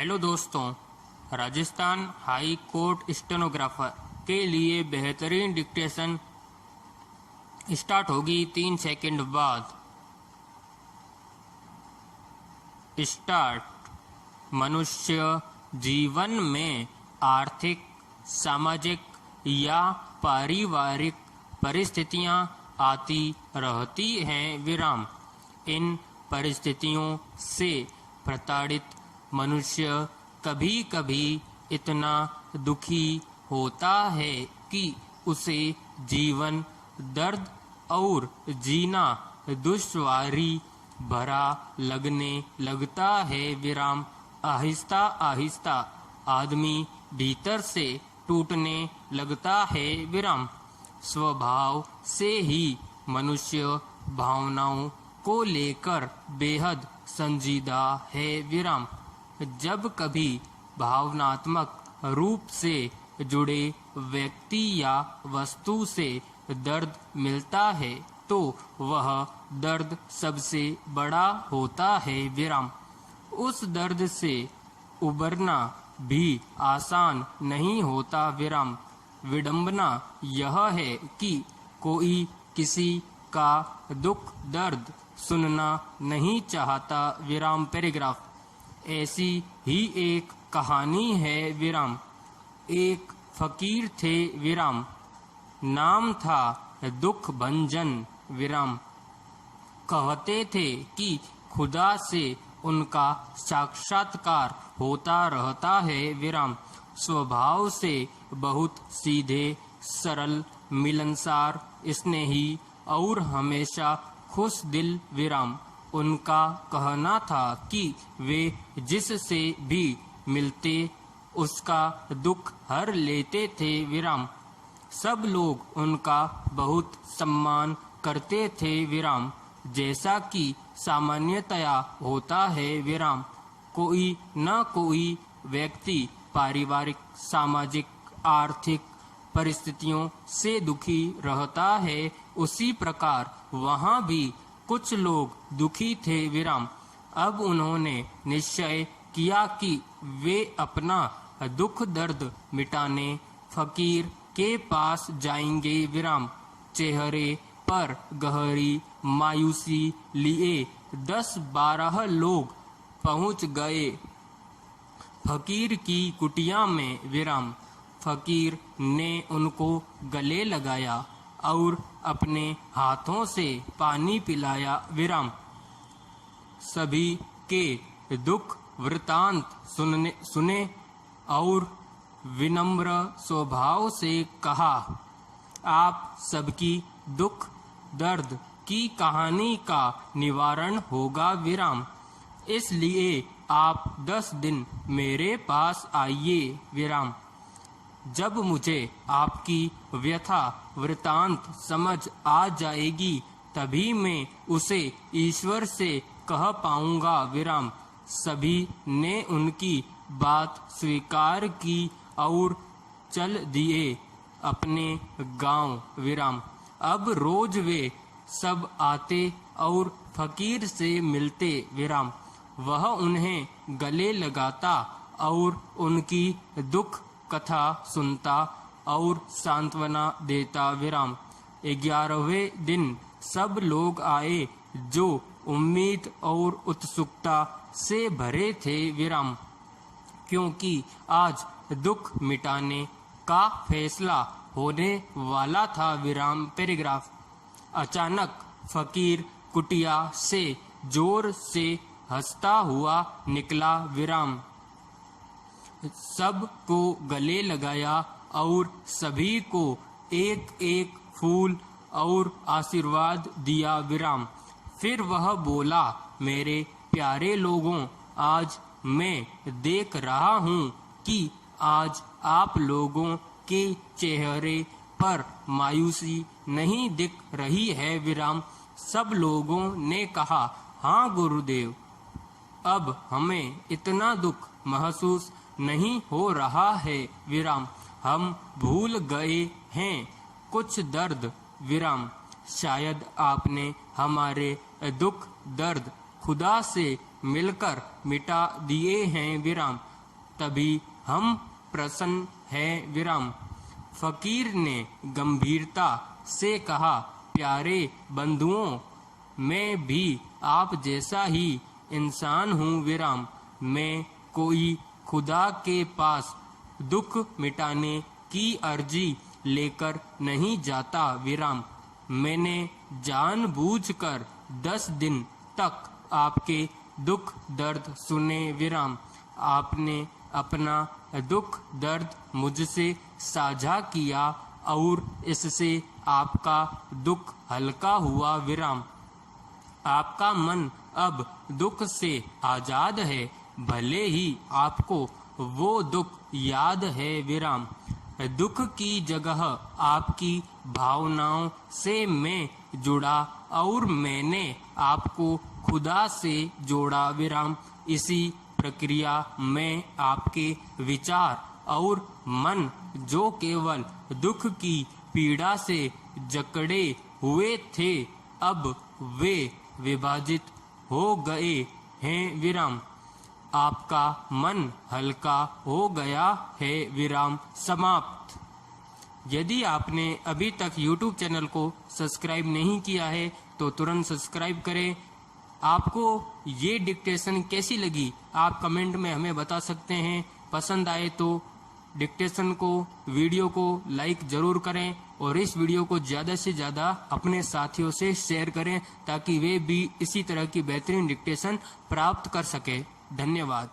Hello दोस्तों, Rajasthan high court stenographer के लिए बेहतरीन डिक्टेशन स्टार्ट होगी 3 सेकंड बाद। स्टार्ट। मनुष्य जीवन में आर्थिक, सामाजिक या पारिवारिक परिस्थितियां आती रहती हैं। विराम। इन परिस्थितियों से प्रताड़ित मनुष्य कभी कभी इतना दुखी होता है कि उसे जीवन दर्द और जीना दुश्वारी भरा लगने लगता है। विराम। आहिस्ता आहिस्ता आदमी भीतर से टूटने लगता है। विराम। स्वभाव से ही मनुष्य भावनाओं को लेकर बेहद संजीदा है। विराम। जब कभी भावनात्मक रूप से जुड़े व्यक्ति या वस्तु से दर्द मिलता है तो वह दर्द सबसे बड़ा होता है। विराम। उस दर्द से उबरना भी आसान नहीं होता। विराम। विडंबना यह है कि कोई किसी का दुख दर्द सुनना नहीं चाहता। विराम। पैराग्राफ। ऐसी ही एक कहानी है। विराम। एक फकीर थे। विराम। नाम था दुख भंजन। विराम। कहते थे कि खुदा से उनका साक्षात्कार होता रहता है। विराम। स्वभाव से बहुत सीधे, सरल, मिलनसार, स्नेही और हमेशा खुश दिल। विराम। उनका कहना था कि वे जिससे भी मिलते उसका दुख हर लेते थे। विराम। सब लोग उनका बहुत सम्मान करते थे। विराम। जैसा कि सामान्यतया होता है। विराम। कोई न कोई व्यक्ति पारिवारिक, सामाजिक, आर्थिक परिस्थितियों से दुखी रहता है। उसी प्रकार वहाँ भी कुछ लोग दुखी थे। विराम। अब उन्होंने निश्चय किया कि वे अपना दुख दर्द मिटाने फकीर के पास जाएंगे। विराम। चेहरे पर गहरी मायूसी लिए 10-12 लोग पहुंच गए फकीर की कुटिया में। विराम। फकीर ने उनको गले लगाया और अपने हाथों से पानी पिलाया। विराम। सभी के दुख वृतांत सुने और विनम्र स्वभाव से कहा, आप सबकी दुख दर्द की कहानी का निवारण होगा। विराम। इसलिए आप 10 दिन मेरे पास आइए। विराम। जब मुझे आपकी व्यथा वृतांत समझ आ जाएगी तभी मैं उसे ईश्वर से कह पाऊंगा। विराम। सभी ने उनकी बात स्वीकार की और चल दिए अपने गांव। विराम। अब रोज वे सब आते और फकीर से मिलते। विराम। वह उन्हें गले लगाता और उनकी दुख कथा सुनता और सांत्वना देता। विराम। 11वें दिन सब लोग आए जो उम्मीद और उत्सुकता से भरे थे। विराम। क्योंकि आज दुख मिटाने का फैसला होने वाला था। विराम। पैराग्राफ। अचानक फकीर कुटिया से जोर से हंसता हुआ निकला। विराम। सब को गले लगाया और सभी को एक एक फूल और आशीर्वाद दिया। विराम। फिर वह बोला, मेरे प्यारे लोगों, आज मैं देख रहा हूँ कि आज आप लोगों के चेहरे पर मायूसी नहीं दिख रही है। विराम। सब लोगों ने कहा, हाँ गुरुदेव, अब हमें इतना दुख महसूस नहीं हो रहा है। विराम। हम भूल गए हैं कुछ दर्द। विराम। शायद आपने हमारे दुख दर्द खुदा से मिलकर मिटा दिए हैं। विराम। तभी हम प्रसन्न हैं विराम। फकीर ने गंभीरता से कहा, प्यारे बंधुओं, मैं भी आप जैसा ही इंसान हूँ विराम। मैं कोई खुदा के पास दुख मिटाने की अर्जी लेकर नहीं जाता विराम। मैंने जानबूझकर 10 दिन तक आपके दुख दर्द सुने विराम। आपने अपना दुख दर्द मुझसे साझा किया और इससे आपका दुख हल्का हुआ विराम। आपका मन अब दुख से आजाद है, भले ही आपको वो दुख याद है विराम। दुख की जगह आपकी भावनाओं से मैं जुड़ा और मैंने आपको खुदा से जोड़ा विराम। इसी प्रक्रिया में आपके विचार और मन, जो केवल दुख की पीड़ा से जकड़े हुए थे, अब वे विभाजित हो गए हैं विराम। आपका मन हल्का हो गया है विराम। समाप्त। यदि आपने अभी तक YouTube चैनल को सब्सक्राइब नहीं किया है तो तुरंत सब्सक्राइब करें। आपको ये डिक्टेशन कैसी लगी आप कमेंट में हमें बता सकते हैं। पसंद आए तो डिक्टेशन को, वीडियो को लाइक जरूर करें और इस वीडियो को ज़्यादा से ज़्यादा अपने साथियों से शेयर करें ताकि वे भी इसी तरह की बेहतरीन डिक्टेशन प्राप्त कर सके। धन्यवाद।